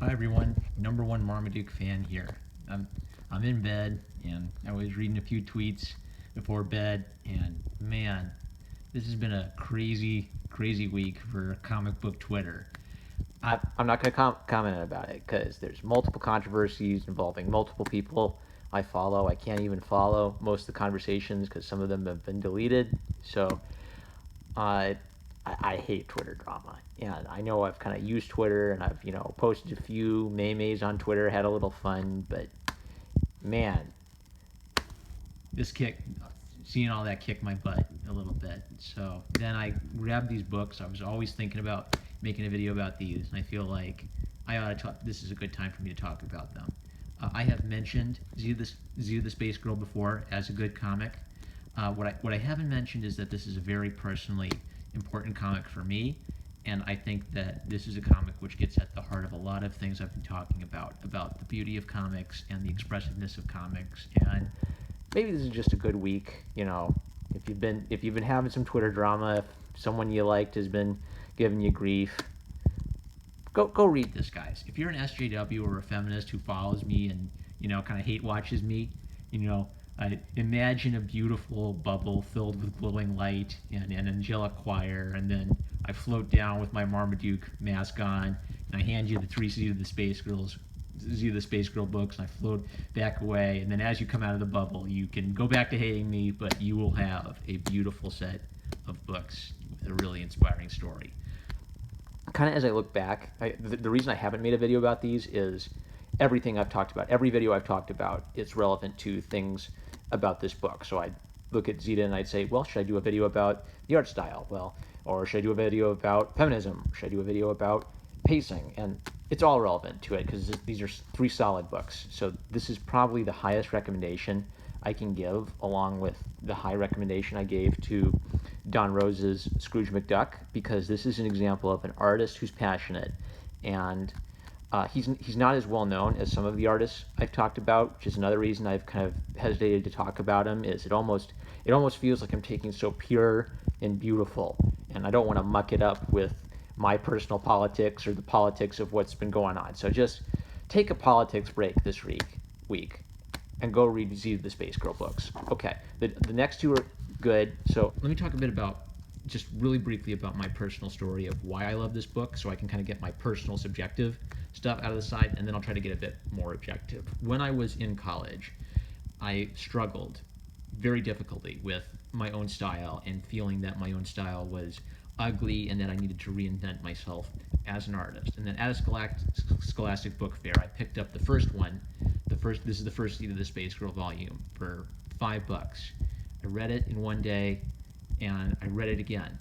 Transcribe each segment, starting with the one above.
Hi everyone, number one Marmaduke fan here. I'm I'm in bed and I was reading a few tweets before bed, and man, this has been a crazy week for comic book Twitter. I I'm not going to comment about it because there's multiple controversies involving multiple people I follow. I can't even follow most of the conversations because some of them have been deleted. So uh, I hate Twitter drama, and I know I've kind of used Twitter and I've posted a few memes on Twitter, had a little fun, but man, this kick seeing all that kicked my butt a little bit. So then I grabbed these books. I was always thinking about making a video about these, and I feel like I ought to talk. This is a good time for me to talk about them. I have mentioned Z the Space Girl before as a good comic. What I haven't mentioned is that this is a very personally important comic for me, and I think that this is a comic which gets at the heart of a lot of things I've been talking about the beauty of comics and the expressiveness of comics. And maybe this is just a good week. If you've been having some Twitter drama, if someone you liked has been giving you grief, go read this, guys. If you're an SJW or a feminist who follows me and kind of hate watches me, you know, imagine a beautiful bubble filled with glowing light and an angelic choir, and then I float down with my Marmaduke mask on, and I hand you the three Z of the Space Girl books, and I float back away. And then as you come out of the bubble, you can go back to hating me, but you will have a beautiful set of books with a really inspiring story. Kind of as I look back, the reason I haven't made a video about these is everything I've talked about, every video I've talked about, it's relevant to things about this book. So I'd look at Zita and I'd say, well, should I do a video about the art style? Well, or should I do a video about feminism? Should I do a video about pacing? And it's all relevant to it because these are three solid books. So this is probably the highest recommendation I can give, along with the high recommendation I gave to Don Rose's Scrooge McDuck, because this is an example of an artist who's passionate, and he's not as well known as some of the artists I've talked about, which is another reason I've kind of hesitated to talk about him. Is it almost feels like I'm taking so pure and beautiful, and I don't want to muck it up with my personal politics or the politics of what's been going on. So just take a politics break this week and go read Z the Space Girl books. Okay, the next two are good. So Let me talk a bit about, just really briefly, about my personal story of why I love this book, so I can kind of get my personal subjective stuff out of the side, and then I'll try to get a bit more objective. When I was in college, I struggled very difficultly with my own style and feeling that my own style was ugly and that I needed to reinvent myself as an artist. And then at a Scholastic Book Fair, I picked up the first one. This is the first seed of the Space Girl volume for $5. I read it in one day, and I read it again.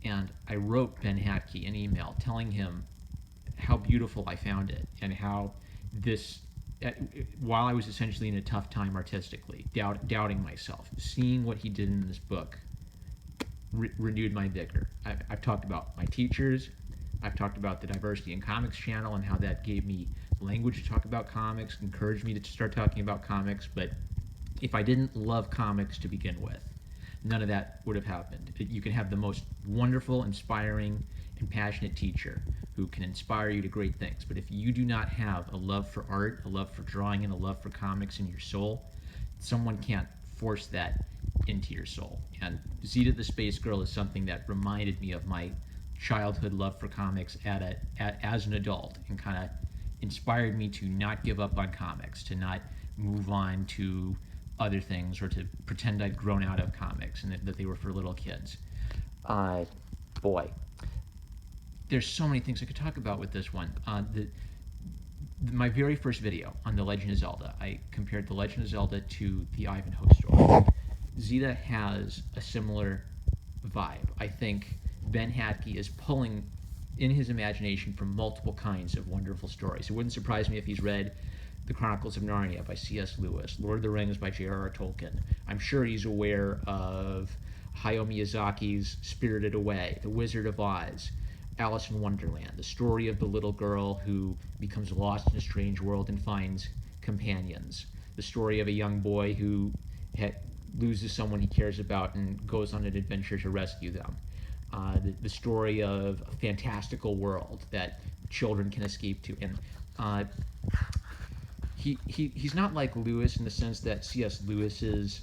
And I wrote Ben Hatke an email telling him how beautiful I found it, and how this, while I was essentially in a tough time artistically, doubting myself, seeing what he did in this book renewed my vigor. I've talked about my teachers. I've talked about the Diversity in Comics channel and how that gave me language to talk about comics, encouraged me to start talking about comics. But if I didn't love comics to begin with, none of that would have happened. You can have the most wonderful, inspiring, and passionate teacher who can inspire you to great things. But if you do not have a love for art, a love for drawing, and a love for comics in your soul, someone can't force that into your soul. And Zita the Space Girl is something that reminded me of my childhood love for comics as an adult, and kind of inspired me to not give up on comics, to not move on to other things, or to pretend I'd grown out of comics and that they were for little kids. Boy, there's so many things I could talk about with this one. My very first video on The Legend of Zelda, I compared The Legend of Zelda to the Ivanhoe story. Zeta has a similar vibe. I think Ben Hatke is pulling in his imagination from multiple kinds of wonderful stories. It wouldn't surprise me if he's read The Chronicles of Narnia by C.S. Lewis, Lord of the Rings by J.R.R. Tolkien. I'm sure he's aware of Hayao Miyazaki's Spirited Away, The Wizard of Oz, Alice in Wonderland, the story of the little girl who becomes lost in a strange world and finds companions, the story of a young boy who loses someone he cares about and goes on an adventure to rescue them. The story of a fantastical world that children can escape to. And uh, he's not like Lewis in the sense that C.S. Lewis's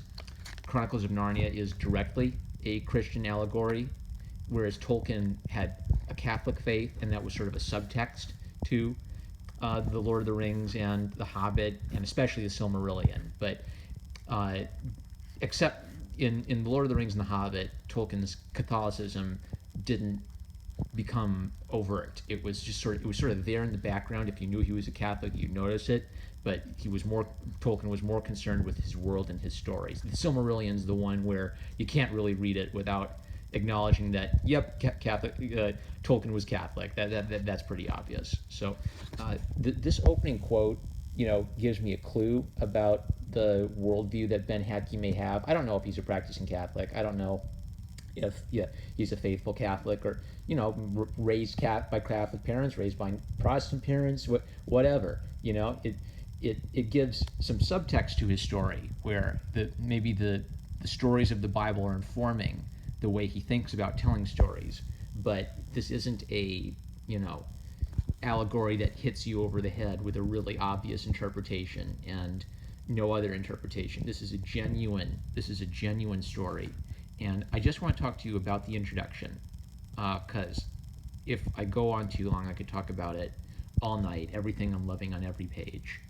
Chronicles of Narnia is directly a Christian allegory, whereas Tolkien had a Catholic faith, and that was sort of a subtext to the Lord of the Rings and the Hobbit, and especially the Silmarillion. But uh, except in the Lord of the Rings and the Hobbit, Tolkien's Catholicism didn't become overt. It was sort of there in the background. If you knew he was a Catholic, you'd notice it. But Tolkien was more concerned with his world and his stories. The Silmarillion's the one where you can't really read it without acknowledging that, yep, Catholic, Tolkien was Catholic. That's pretty obvious. So this opening quote, gives me a clue about the worldview that Ben Hatke may have. I don't know if he's a practicing Catholic. I don't know if he's a faithful Catholic, or raised by Catholic parents, raised by Protestant parents, whatever. It gives some subtext to his story, where maybe the stories of the Bible are informing the way he thinks about telling stories. But this isn't a allegory that hits you over the head with a really obvious interpretation and no other interpretation. This is a genuine story. And I just want to talk to you about the introduction, because if I go on too long, I could talk about it all night, everything I'm loving on every page.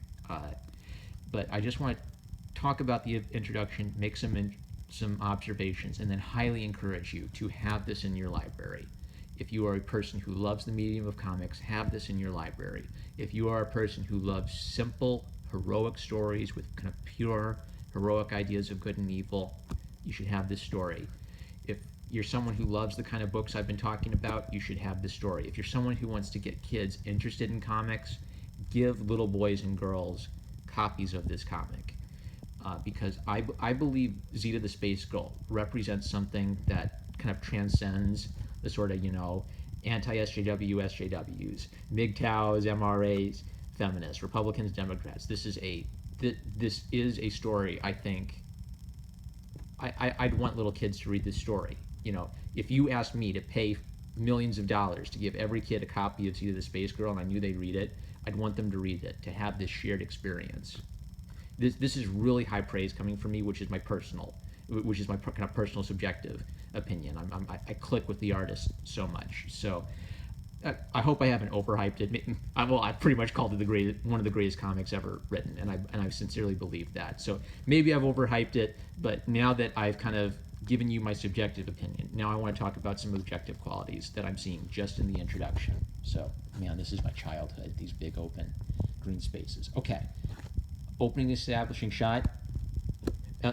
But I just want to talk about the introduction, make some observations, and then highly encourage you to have this in your library. If you are a person who loves the medium of comics, have this in your library. If you are a person who loves simple, heroic stories with kind of pure, heroic ideas of good and evil, you should have this story. If you're someone who loves the kind of books I've been talking about, you should have this story. If you're someone who wants to get kids interested in comics, give little boys and girls copies of this comic. Because I believe Zeta the Space Girl represents something that kind of transcends the sort of, anti-SJW, SJWs, MGTOWs, MRAs, feminists, Republicans, Democrats. This is a story, I think. I'd want little kids to read this story. If you asked me to pay millions of dollars to give every kid a copy of Zeta the Space Girl and I knew they'd read it, I'd want them to read it, to have this shared experience. This is really high praise coming from me, which is my kind of personal subjective opinion. I click with the artist so much. So I hope I haven't overhyped it. I've pretty much called it one of the greatest comics ever written, and I sincerely believe that. So maybe I've overhyped it, but now that I've kind of given you my subjective opinion, now I want to talk about some objective qualities that I'm seeing just in the introduction. So, man, this is my childhood, these big open green spaces. Okay. Opening establishing shot.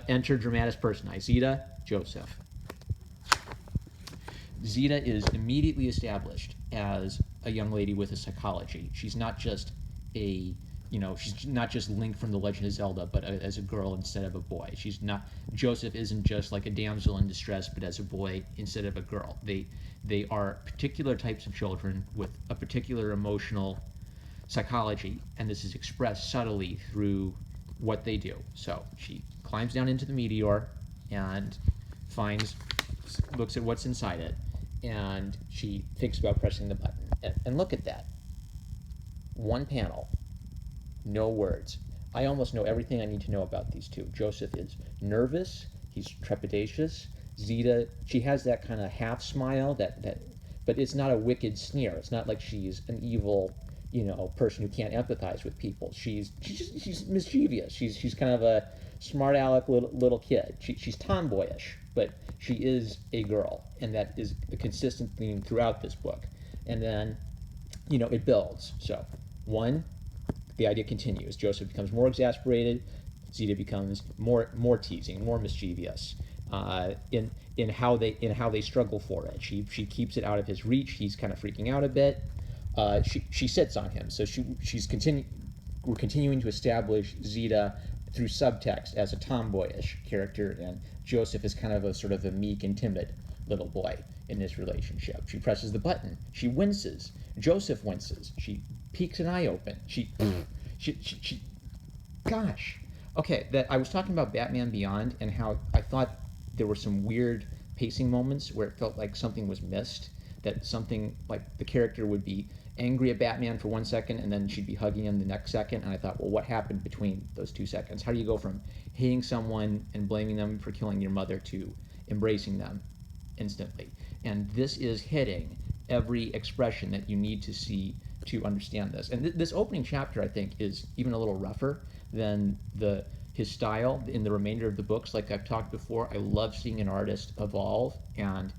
Enter dramatis personae. Zeta, Joseph. Zeta is immediately established as a young lady with a psychology. She's not just she's not just Link from The Legend of Zelda, but as a girl instead of a boy. Joseph isn't just like a damsel in distress, but as a boy instead of a girl. They are particular types of children with a particular emotional psychology, and this is expressed subtly through what they do. So she climbs down into the meteor and looks at what's inside it, and she thinks about pressing the button. And look at that. One panel, no words. I almost know everything I need to know about these two. Joseph is nervous, he's trepidatious. Zeta, she has that kind of half smile, but it's not a wicked sneer. It's not like she's an evil person who can't empathize with people. She's mischievous. She's kind of a smart aleck little kid. She's tomboyish, but she is a girl, and that is a consistent theme throughout this book. And then, it builds. So, the idea continues. Joseph becomes more exasperated. Zeta becomes more teasing, more mischievous. In how they struggle for it. She keeps it out of his reach. He's kind of freaking out a bit. She sits on him. So we're continuing to establish Zeta through subtext as a tomboyish character, and Joseph is kind of a sort of a meek and timid little boy in this relationship. She presses the button. She winces. Joseph winces. She peeks an eye open. Gosh. Okay, that I was talking about Batman Beyond and how I thought there were some weird pacing moments where it felt like something was missed, that something like the character would be angry at Batman for 1 second, and then she'd be hugging him the next second. And I thought, well, what happened between those 2 seconds? How do you go from hating someone and blaming them for killing your mother to embracing them instantly? And this is hitting every expression that you need to see to understand this. And this opening chapter, I think, is even a little rougher than his style in the remainder of the books. Like I've talked before, I love seeing an artist evolve, and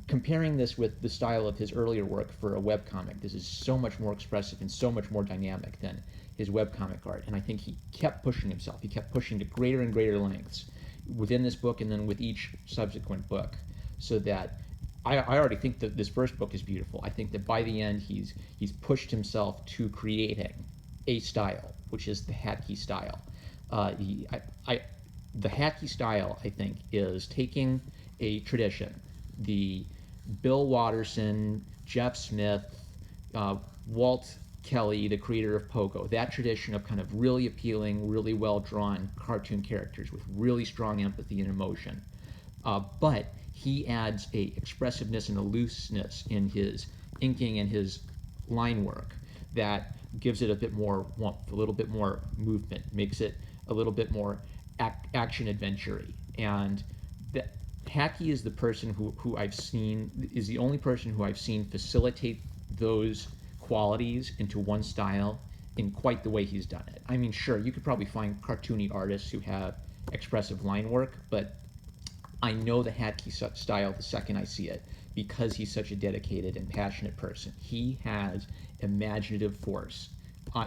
comparing this with the style of his earlier work for a webcomic, this is so much more expressive and so much more dynamic than his webcomic art. And I think he kept pushing himself. He kept pushing to greater and greater lengths within this book and then with each subsequent book, so that I already think that this first book is beautiful. I think that by the end he's pushed himself to creating a style, which is the Hatke style. The Hatke style, I think, is taking a tradition, the Bill Watterson, Jeff Smith, Walt Kelly, the creator of Pogo, that tradition of kind of really appealing, really well-drawn cartoon characters with really strong empathy and emotion. But he adds a expressiveness and a looseness in his inking and his line work that gives it a bit more warmth, a little bit more movement, makes it a little bit more action adventure-y. And that Hatke is the person who I've seen, is the only person who I've seen facilitate those qualities into one style in quite the way he's done it. I mean, sure, you could probably find cartoony artists who have expressive line work, but I know the Hatke style the second I see it, because he's such a dedicated and passionate person. He has imaginative force,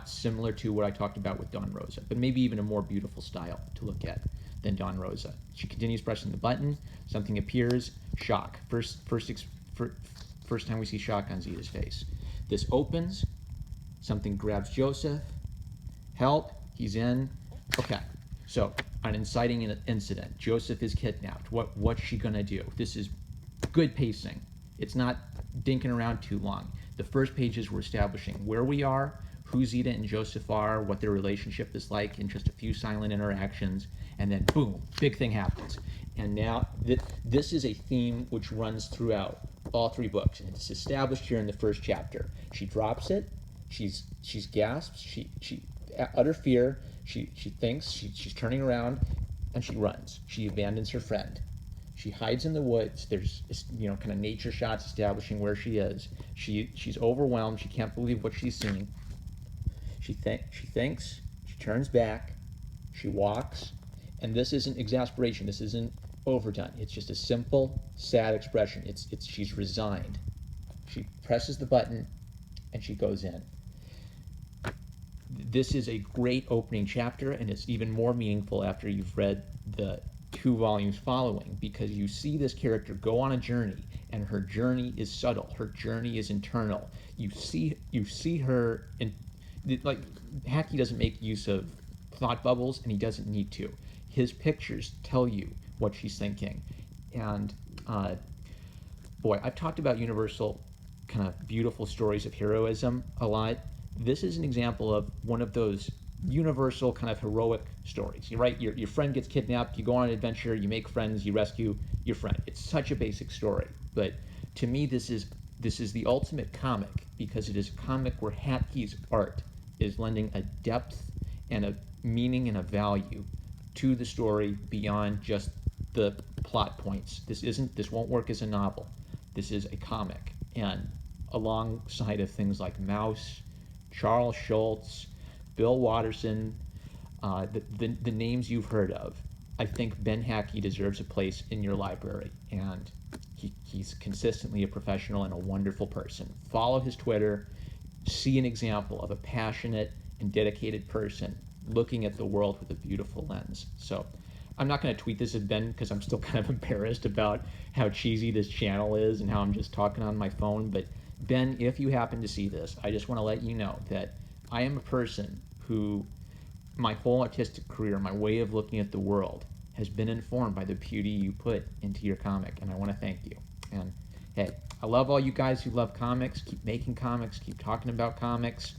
similar to what I talked about with Dawn Rosa, but maybe even a more beautiful style to look at than Dawn Rosa. She continues pressing the button, something appears, shock. First time we see shock on Zita's face. This opens, something grabs Joseph, help, he's in. Okay, so an inciting incident. Joseph is kidnapped. What's she gonna do? This is good pacing. It's not dinking around too long. The first pages we're establishing where we are, who Zita and Joseph are, what their relationship is like in just a few silent interactions, and then boom, big thing happens. And now this is a theme which runs throughout all three books, and it's established here in the first chapter. She drops it, she's gasped, she utter fear, she thinks, she's turning around, and she runs. She abandons her friend. She hides in the woods. There's kind of nature shots establishing where she is. She's overwhelmed. She can't believe what she's seeing. She thinks. She turns back. She walks, and this isn't exasperation. This isn't overdone. It's just a simple, sad expression. She's resigned. She presses the button, and she goes in. This is a great opening chapter, and it's even more meaningful after you've read the 2 volumes following, because you see this character go on a journey, and her journey is subtle. Her journey is internal. You see her in, like, Hatke doesn't make use of thought bubbles, and he doesn't need to. His pictures tell you what she's thinking. And boy, I've talked about universal kind of beautiful stories of heroism a lot. This is an example of one of those universal kind of heroic stories. Right? Your friend gets kidnapped, you go on an adventure, you make friends, you rescue your friend. It's such a basic story, but to me this is the ultimate comic, because it is a comic where Hatke's art is lending a depth and a meaning and a value to the story beyond just the plot points. This won't work as a novel. This is a comic, and alongside of things like Mouse, Charles Schulz, Bill Watterson, the names you've heard of, I think Ben Hatke deserves a place in your library, and he's consistently a professional and a wonderful person. Follow his Twitter, see an example of a passionate and dedicated person looking at the world with a beautiful lens. So I'm not going to tweet this at Ben because I'm still kind of embarrassed about how cheesy this channel is and how I'm just talking on my phone, but Ben, if you happen to see this, I just want to let you know that I am a person who, my whole artistic career, my way of looking at the world, has been informed by the beauty you put into your comic, and I want to thank you. And hey, I love all you guys who love comics. Keep making comics, keep talking about comics.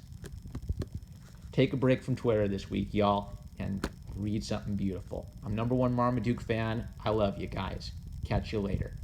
Take a break from Twitter this week, y'all, and read something beautiful. I'm #1 Marmaduke fan. I love you guys. Catch you later.